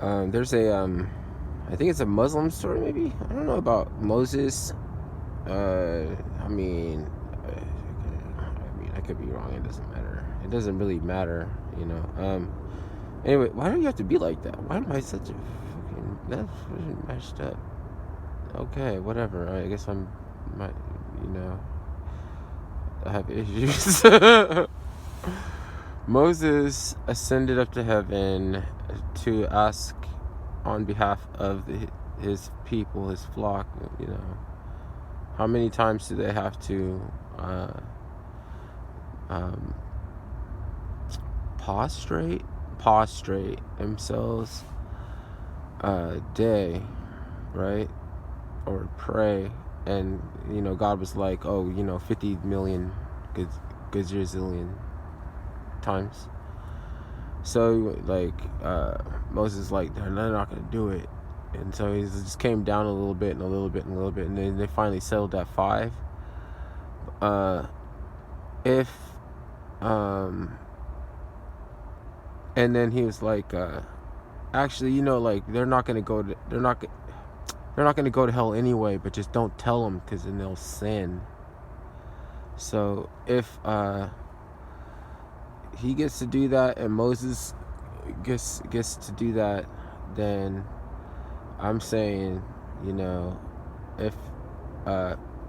There's a I think it's a Muslim story, maybe. I don't know about Moses. I mean, I could be wrong. It doesn't matter. It doesn't really matter, you know. Anyway, why do you have to be like that? Why am I such a fucking that's fucking messed up? Okay, whatever. I guess my, you know, I have issues. Moses ascended up to heaven to ask on behalf of his people, his flock, you know, how many times do they have to um, prostrate themselves a day, right? Or pray. And, you know, God was like, oh, you know, 50 million gazillion times. So, like, Moses, like, they're not going to do it. And so he just came down a little bit and a little bit and a little bit. And then they finally settled at 5. If, and then he was like, actually, you know, like, they're not going to go to hell anyway, but just don't tell them, because then they'll sin. So if he gets to do that and Moses gets to do that, then I'm saying, you know, if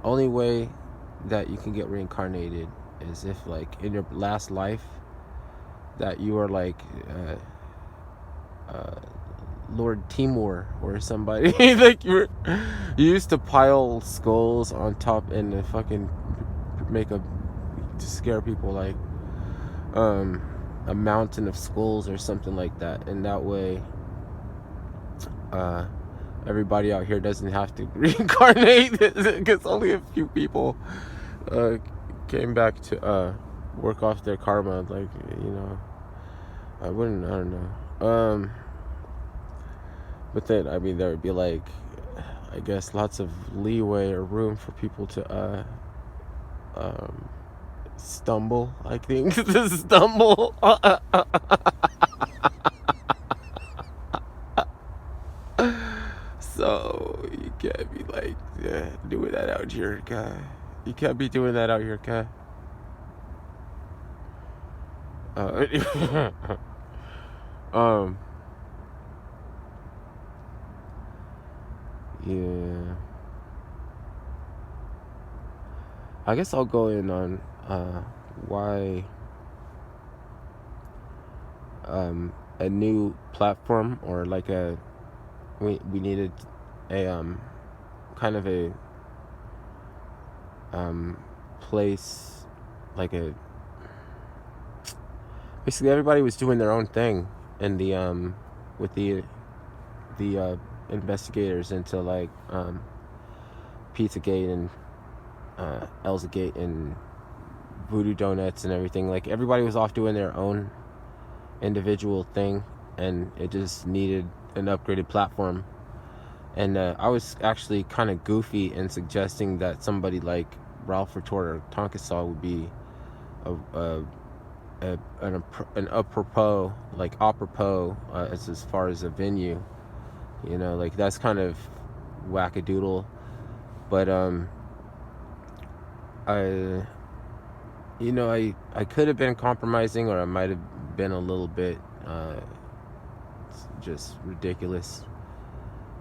only way that you can get reincarnated is if, like, in your last life that you are like Lord Timur or somebody. Like, you used to pile skulls on top and fucking to scare people, like a mountain of skulls or something like that, and that way everybody out here doesn't have to reincarnate, because only a few people came back to work off their karma. Like, you know, I don't know. But then, I mean, there would be, like, I guess, lots of leeway or room for people to stumble, I think. To stumble. So you can't be like, yeah, doing that out here, guy. You can't be doing that out here, guy. Um, yeah. I guess I'll go in on why a new platform, or like we needed a kind of a place, like a basically everybody was doing their own thing in the with the investigators into, like, Pizzagate and Elzagate and Voodoo Donuts and everything. Like, everybody was off doing their own individual thing, and it just needed an upgraded platform. And I was actually kind of goofy in suggesting that somebody like Ralph Retort or Tonkasaw would be an apropos, as far as a venue. You know, like, that's kind of wackadoodle. But I could have been compromising, or I might have been a little bit just ridiculous.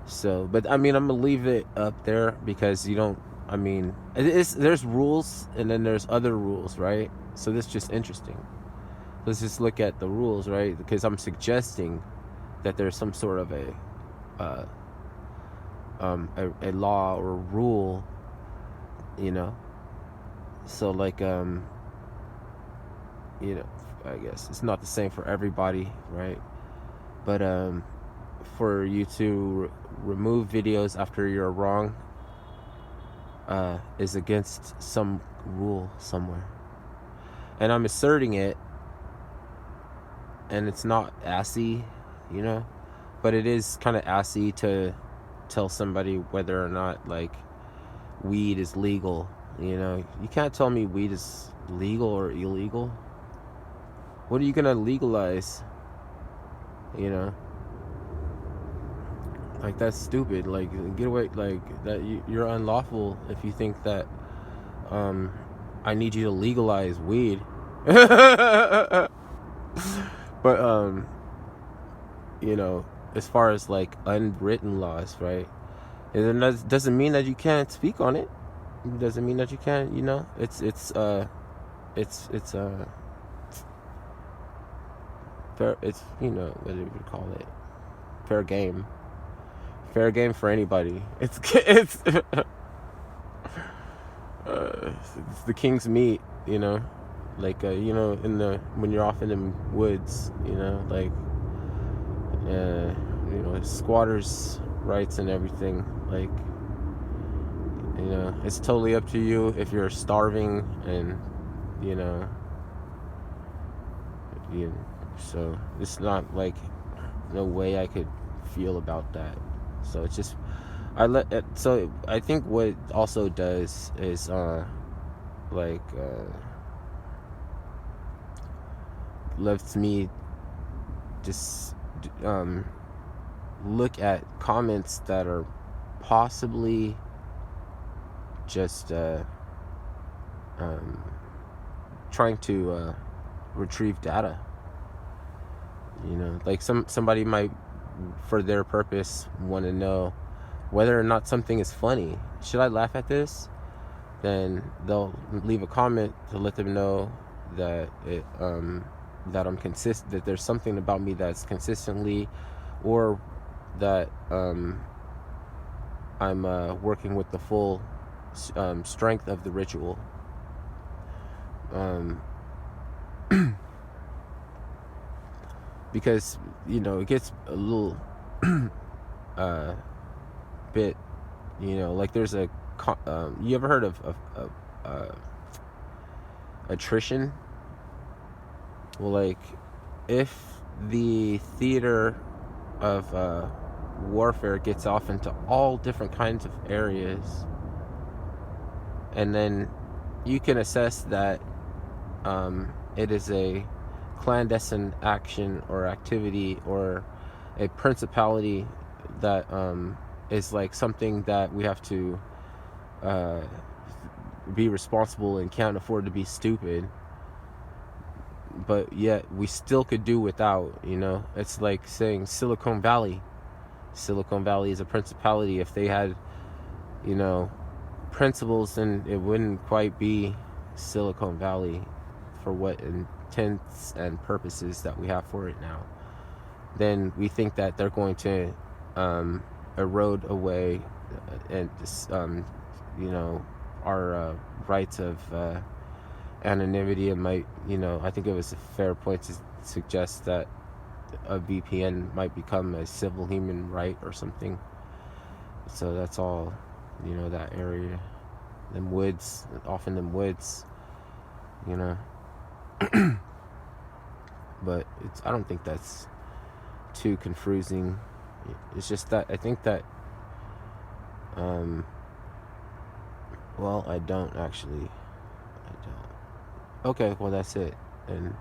So, but I mean, I'm gonna leave it up there, because you don't. I mean, there's rules, and then there's other rules, right? So this is just interesting. Let's just look at the rules, right? Because I'm suggesting that there's some sort of a law or rule, you know. So, like, you know, I guess it's not the same for everybody, right? But for you to remove videos after you're wrong is against some rule somewhere, and I'm asserting it. And it's not assy, you know, but it is kind of assy to tell somebody whether or not, like, weed is legal. You know, you can't tell me weed is legal or illegal. What are you gonna legalize? You know, Like, that's stupid. Like, get away. Like, that you're unlawful if you think that um I need you to legalize weed. But you know, as far as like unwritten laws, right? It doesn't mean that you can't speak on it. It doesn't mean that you can't, you know. It's fair. It's, you know, what do you call it? Fair game. Fair game for anybody. It's the king's meat, you know. Like, you know, when you're off in the woods, you know, like, you know, squatters' rights and everything. Like, you know, it's totally up to you if you're starving, and you know, you. So it's not like no way I could feel about that. So it's just I let it, so I think what it also does is like lets me just look at comments that are possibly just trying to retrieve data. You know, like somebody might, for their purpose, want to know whether or not something is funny. Should I laugh at this? Then they'll leave a comment to let them know that that I'm consistent, that there's something about me that's consistently, or that I'm working with the full strength of the ritual. Because, you know, it gets a little bit, you know, like there's a you ever heard of attrition? Well, like, if the theater of warfare gets off into all different kinds of areas, and then you can assess that it is a clandestine action or activity or a principality that is like something that we have to be responsible and can't afford to be stupid, but yet we still could do without, you know. It's like saying Silicon Valley is a principality. If they had, you know, principles, then it wouldn't quite be Silicon Valley for what intents and purposes that we have for it now. Then we think that they're going to erode away and you know, our rights of anonymity. It might, you know, I think it was a fair point to suggest that a VPN might become a civil human right or something. So that's all, you know, that area, them woods, you know. But I don't think that's too confusing. It's just that I think that well, I don't. Okay, well, that's it. And